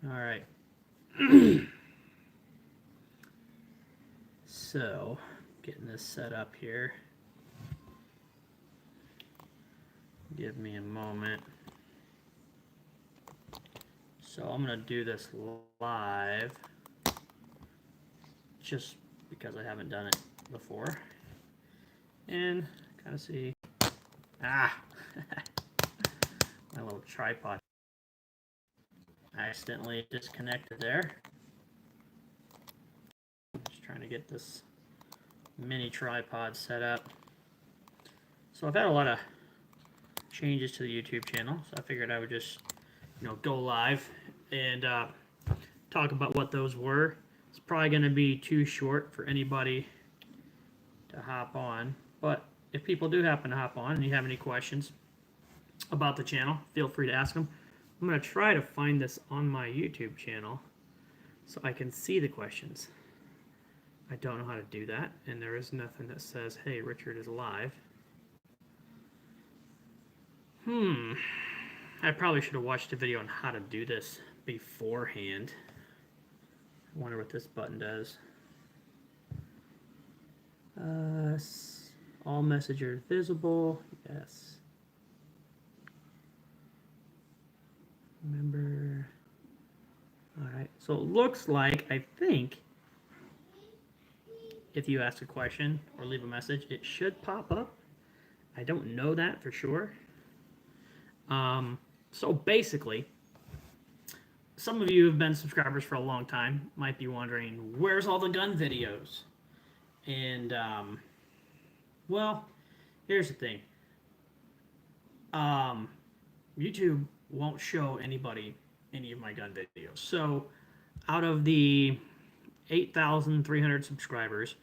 All right. So, getting this set up here. Give me a moment. So, I'm going to do this live just because I haven't done it before. And kind of see. Ah! My little tripod accidentally disconnected there. Just trying to get this mini tripod set up. So I've had a lot of changes to the YouTube channel, so I figured I would just, go live and talk about what those were. It's probably going to be too short for anybody to hop on, but if people do happen to hop on and you have any questions about the channel, feel free to ask them. I'm going to try to find this on my YouTube channel so I can see the questions. I don't know how to do that, and there is nothing that says, hey, Richard is live. I probably should have watched a video on how to do this beforehand. I wonder what this button does. All messages visible. Yes. Remember. All right. So it looks like, I think, if you ask a question or leave a message, it should pop up. I don't know that for sure. So basically, some of you have been subscribers for a long time might be wondering, where's all the gun videos? And, well, here's the thing. YouTube won't show anybody any of my gun videos. So out of the 8,300 subscribers,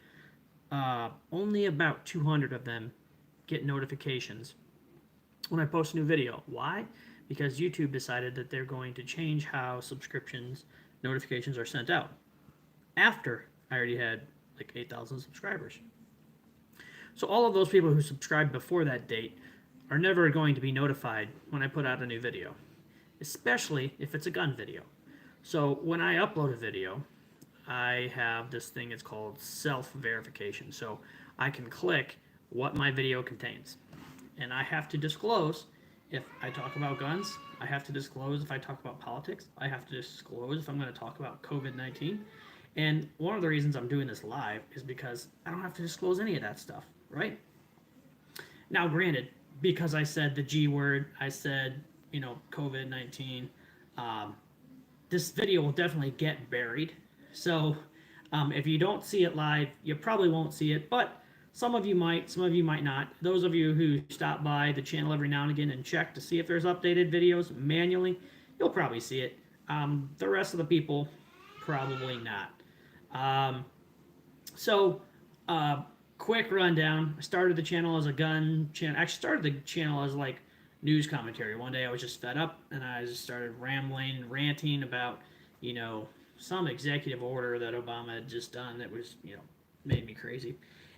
only about 200 of them get notifications when I post a new video. Why? Because YouTube decided that they're going to change how subscriptions notifications are sent out after I already had like 8,000 subscribers. So all of those people who subscribed before that date are never going to be notified when I put out a new video, especially if it's a gun video. So when I upload a video, I have this thing, it's called self-verification. So I can click what my video contains. And I have to disclose if I talk about guns. I have to disclose if I talk about politics. I have to disclose if I'm going to talk about COVID-19. And one of the reasons I'm doing this live is because I don't have to disclose any of that stuff, right? Now, granted, because I said the G word, I said, COVID-19, this video will definitely get buried. So if you don't see it live, you probably won't see it, but some of you might, some of you might not. Those of you who stop by the channel every now and again and check to see if there's updated videos manually, you'll probably see it. The rest of the people, probably not. So, quick rundown. I started the channel as a gun channel. Actually, started the channel as like news commentary. One day I was just fed up and I just started rambling, ranting about, some executive order that Obama had just done that was, made me crazy.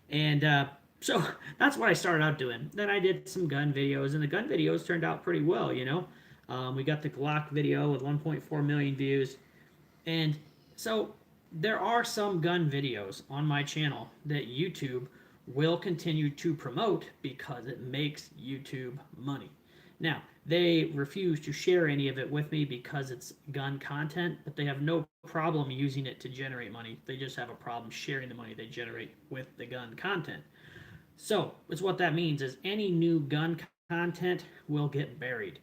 And so that's what I started out doing. Then I did some gun videos, and the gun videos turned out pretty well, We got the Glock video with 1.4 million views. And so there are some gun videos on my channel that YouTube will continue to promote because it makes YouTube money. Now, they refuse to share any of it with me because it's gun content, but they have no problem using it to generate money. They just have a problem sharing the money they generate with the gun content. So, it's what that means is any new gun content will get buried.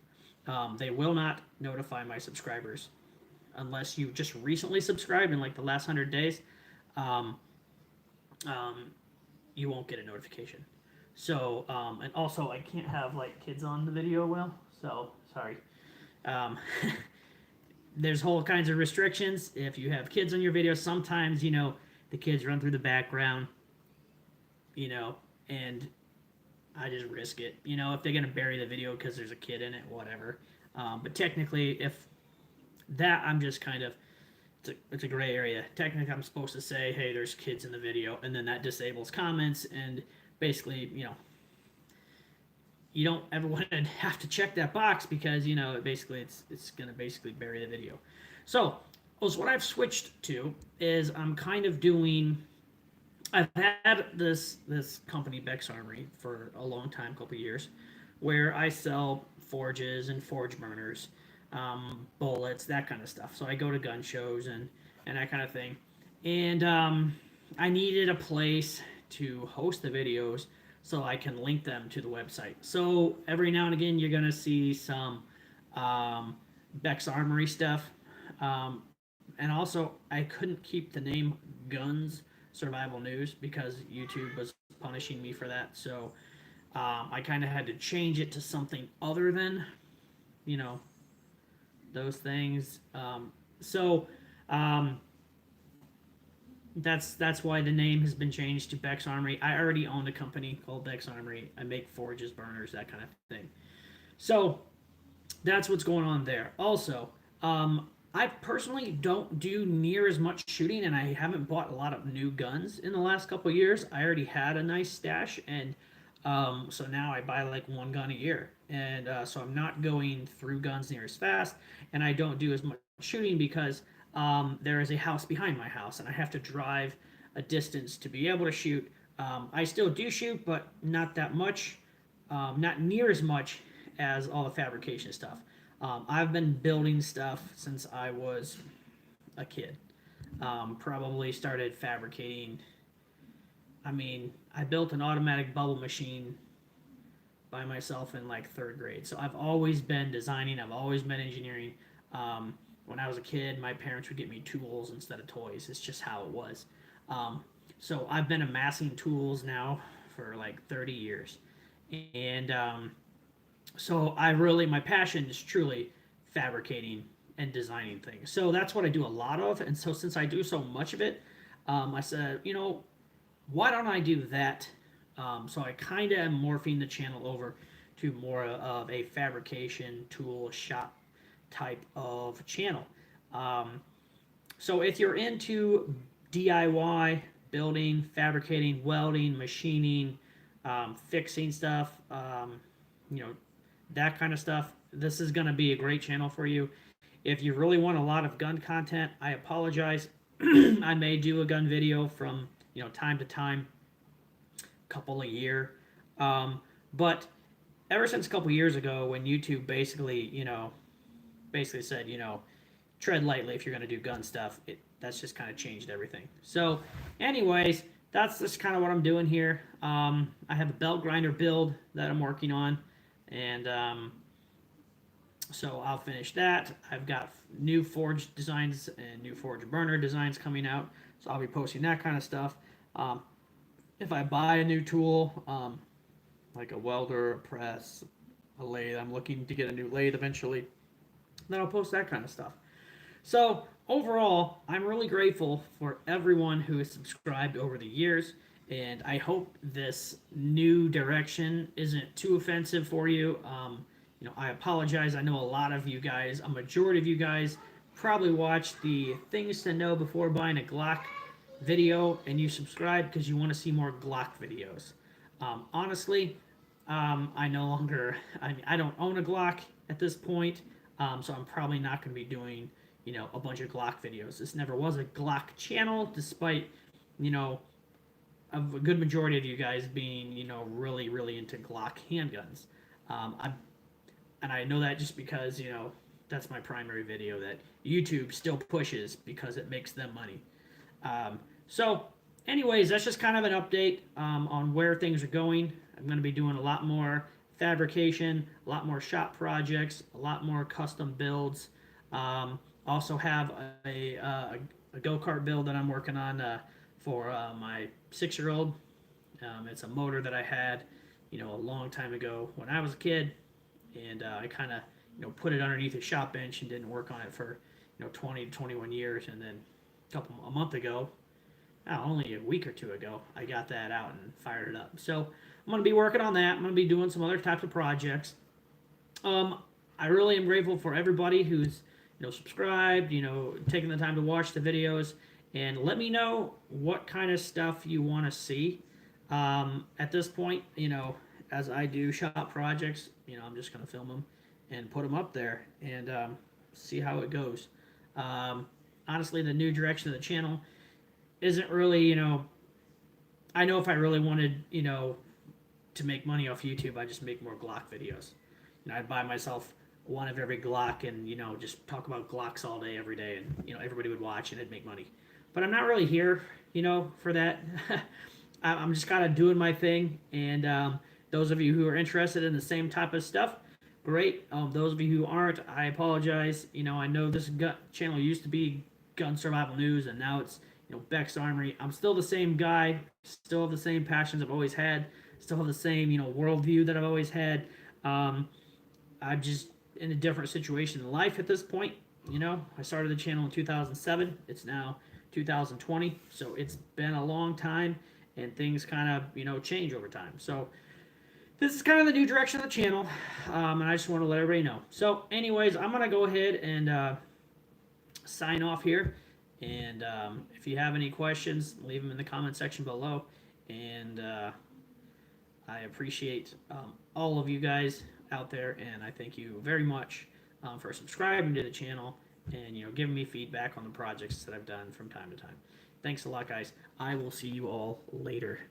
They will not notify my subscribers unless you just recently subscribed in like the last 100 days. Um, you won't get a notification. So, and also I can't have like kids on the video well, so sorry. Um, there's whole kinds of restrictions. If you have kids on your video, sometimes, the kids run through the background, and I just risk it. If they're going to bury the video because there's a kid in it, whatever. But technically, if that, I'm just kind of, it's a gray area. Technically, I'm supposed to say, hey, there's kids in the video, and then that disables comments, and basically, you don't ever want to have to check that box because it's going to basically bury the video. So what I've switched to is I'm kind of doing. I've had this company Bex Armory for a long time, couple years, where I sell forges and forge burners, bullets, that kind of stuff. So I go to gun shows and that kind of thing, and I needed a place to host the videos so I can link them to the website. So every now and again, you're gonna see some Bex Armory stuff, and also I couldn't keep the name Guns Survival News because YouTube was punishing me for that. So I kind of had to change it to something other than you know those things. So um, that's why the name has been changed to Bex Armory. I already owned a company called Bex Armory. I make forges, burners, that kind of thing. So that's what's going on there. Also, I personally don't do near as much shooting, and I haven't bought a lot of new guns in the last couple of years. I already had a nice stash, and so now I buy like one gun a year, and so I'm not going through guns near as fast, and I don't do as much shooting because there is a house behind my house, and I have to drive a distance to be able to shoot. I still do shoot, but not that much, not near as much as all the fabrication stuff. I've been building stuff since I was a kid. Probably started fabricating. I mean, I built an automatic bubble machine by myself in like third grade. So I've always been designing. I've always been engineering. When I was a kid, my parents would get me tools instead of toys. It's just how it was. Um, so I've been amassing tools now for like 30 years. And so my passion is truly fabricating and designing things. So that's what I do a lot of. And so since I do so much of it, I said, why don't I do that? So I kind of am morphing the channel over to more of a fabrication tool shop type of channel. Um, so if you're into DIY, building, fabricating, welding, machining, fixing stuff, you know, that kind of stuff, this is going to be a great channel for you. If you really want a lot of gun content, I apologize. I may do a gun video from time to time, couple a year. But ever since a couple years ago, when YouTube basically said, tread lightly if you're going to do gun stuff, that's just kind of changed everything. So, anyways, that's just kind of what I'm doing here. I have a belt grinder build that I'm working on, and so I'll finish that. I've got new forge designs and new forge burner designs coming out, so I'll be posting that kind of stuff. If I buy a new tool, like a welder, a press, a lathe, I'm looking to get a new lathe eventually, then I'll post that kind of stuff. So overall, I'm really grateful for everyone who has subscribed over the years, and I hope this new direction isn't too offensive for you. I apologize. I know a lot of you guys, a majority of you guys, probably watched the things to know before buying a Glock video, and you subscribe because you want to see more Glock videos. Honestly, I no longer, I don't own a Glock at this point, so I'm probably not going to be doing, a bunch of Glock videos. This never was a Glock channel, despite, a good majority of you guys being, really, really into Glock handguns. And I know that just because, that's my primary video that YouTube still pushes because it makes them money. So, anyways, that's just kind of an update on where things are going. I'm going to be doing a lot more fabrication, a lot more shop projects, a lot more custom builds. Also have a go-kart build that I'm working on for my 6-year-old. It's a motor that I had, a long time ago when I was a kid, and I kind of, put it underneath a shop bench and didn't work on it for, 20 to 21 years, and then a month ago, only a week or two ago, I got that out and fired it up. So I'm going to be working on that. I'm going to be doing some other types of projects. I really am grateful for everybody who's subscribed, taking the time to watch the videos, and let me know what kind of stuff you want to see. At this point, as I do shop projects, I'm just going to film them and put them up there and see how it goes. Um, Honestly, the new direction of the channel isn't really, I know if I really wanted, to make money off YouTube, I just make more Glock videos. I'd buy myself one of every Glock and just talk about Glocks all day, every day, and everybody would watch and it'd make money. But I'm not really here, for that. I'm just kind of doing my thing, and those of you who are interested in the same type of stuff, great. Those of you who aren't, I apologize. I know this channel used to be Gun Survival News, and now it's Beck's Armory. I'm still the same guy, still have the same passions I've always had, still have the same worldview that I've always had. I'm just in a different situation in life at this point. I started the channel in 2007. It's now 2020, so it's been a long time, and things kind of change over time. So this is kind of the new direction of the channel, and I just want to let everybody know. So, anyways, I'm gonna go ahead and sign off here. And if you have any questions, leave them in the comment section below. And I appreciate all of you guys out there, and I thank you very much for subscribing to the channel and giving me feedback on the projects that I've done from time to time. Thanks a lot, guys. I will see you all later.